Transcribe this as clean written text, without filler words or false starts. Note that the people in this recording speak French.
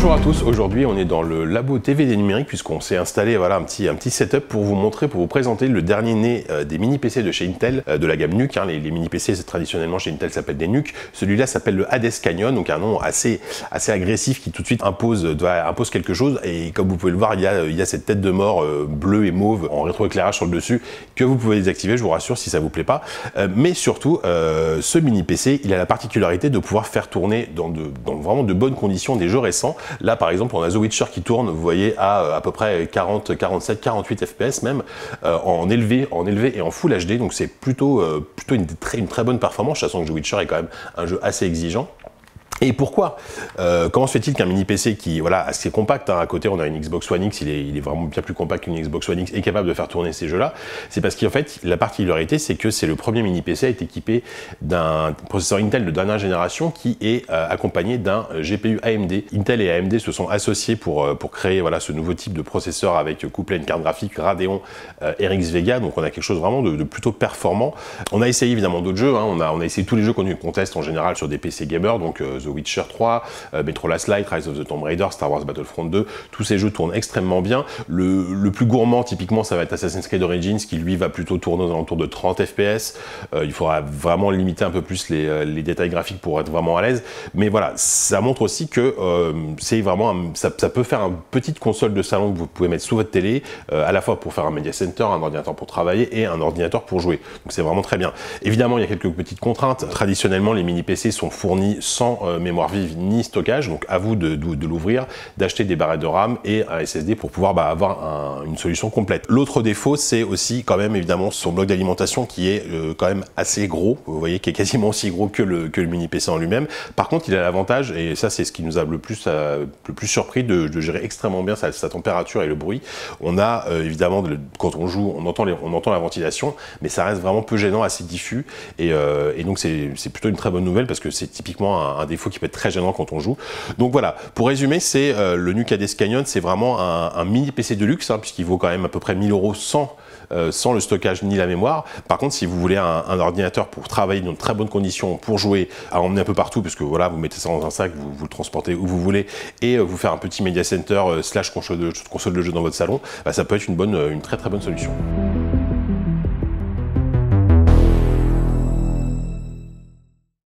Bonjour à tous, aujourd'hui on est dans le labo TVD numérique puisqu'on s'est installé voilà, un petit setup pour vous montrer, pour vous présenter le dernier né des mini PC de chez Intel, de la gamme NUC. Les mini PC traditionnellement chez Intel s'appellent des NUC. Celui-là s'appelle le Hades Canyon, donc un nom assez agressif qui tout de suite impose quelque chose. Et comme vous pouvez le voir, il y a cette tête de mort bleue et mauve en rétroéclairage sur le dessus que vous pouvez désactiver, je vous rassure si ça vous plaît pas. Mais surtout, ce mini PC, il a la particularité de pouvoir faire tourner dans vraiment de bonnes conditions des jeux récents. Là, par exemple, on a The Witcher qui tourne, vous voyez, à peu près 40, 47, 48 FPS même, en élevé et en Full HD. Donc c'est plutôt une très bonne performance, sachant que The Witcher est quand même un jeu assez exigeant. Et pourquoi comment se fait-il qu'un mini PC qui, voilà, assez compact, à côté on a une Xbox One X, il est vraiment bien plus compact qu'une Xbox One X, est capable de faire tourner ces jeux-là? C'est parce qu'en fait, la particularité, c'est que c'est le premier mini PC à être équipé d'un processeur Intel de dernière génération qui est accompagné d'un GPU AMD. Intel et AMD se sont associés pour créer voilà, ce nouveau type de processeur avec couplé à une carte graphique Radeon RX Vega, donc on a quelque chose vraiment de plutôt performant. On a essayé évidemment d'autres jeux, on a essayé tous les jeux qu'on teste en général sur des PC gamers, donc The Witcher 3, Metro Last Light, Rise of the Tomb Raider, Star Wars Battlefront 2, tous ces jeux tournent extrêmement bien. Le plus gourmand, typiquement, ça va être Assassin's Creed Origins, qui lui va plutôt tourner aux alentours de 30 FPS. Il faudra vraiment limiter un peu plus les détails graphiques pour être vraiment à l'aise. Mais voilà, ça montre aussi que c'est vraiment ça peut faire une petite console de salon que vous pouvez mettre sous votre télé, à la fois pour faire un media center, un ordinateur pour travailler et un ordinateur pour jouer. Donc c'est vraiment très bien. Évidemment, il y a quelques petites contraintes. Traditionnellement, les mini PC sont fournis sans mémoire vive ni stockage, donc à vous de l'ouvrir, d'acheter des barrettes de RAM et un SSD pour pouvoir avoir une solution complète. L'autre défaut, c'est aussi quand même évidemment son bloc d'alimentation qui est quand même assez gros, vous voyez, qui est quasiment aussi gros que le mini PC en lui-même. Par contre, il a l'avantage, et ça c'est ce qui nous a le plus surpris, de gérer extrêmement bien sa température et le bruit. On a évidemment, quand on joue, on entend la ventilation, mais ça reste vraiment peu gênant, assez diffus, et donc c'est plutôt une très bonne nouvelle parce que c'est typiquement un défaut qui peut être très gênant quand on joue. Donc voilà, pour résumer, c'est le NUC Hades Canyon, c'est vraiment un mini PC de luxe, puisqu'il vaut quand même à peu près 1000 € sans le stockage ni la mémoire. Par contre, si vous voulez un ordinateur pour travailler dans de très bonnes conditions, pour jouer, à emmener un peu partout, parce que voilà, vous mettez ça dans un sac, vous le transportez où vous voulez, et vous faire un petit media center / console de jeu dans votre salon, ça peut être une très bonne solution.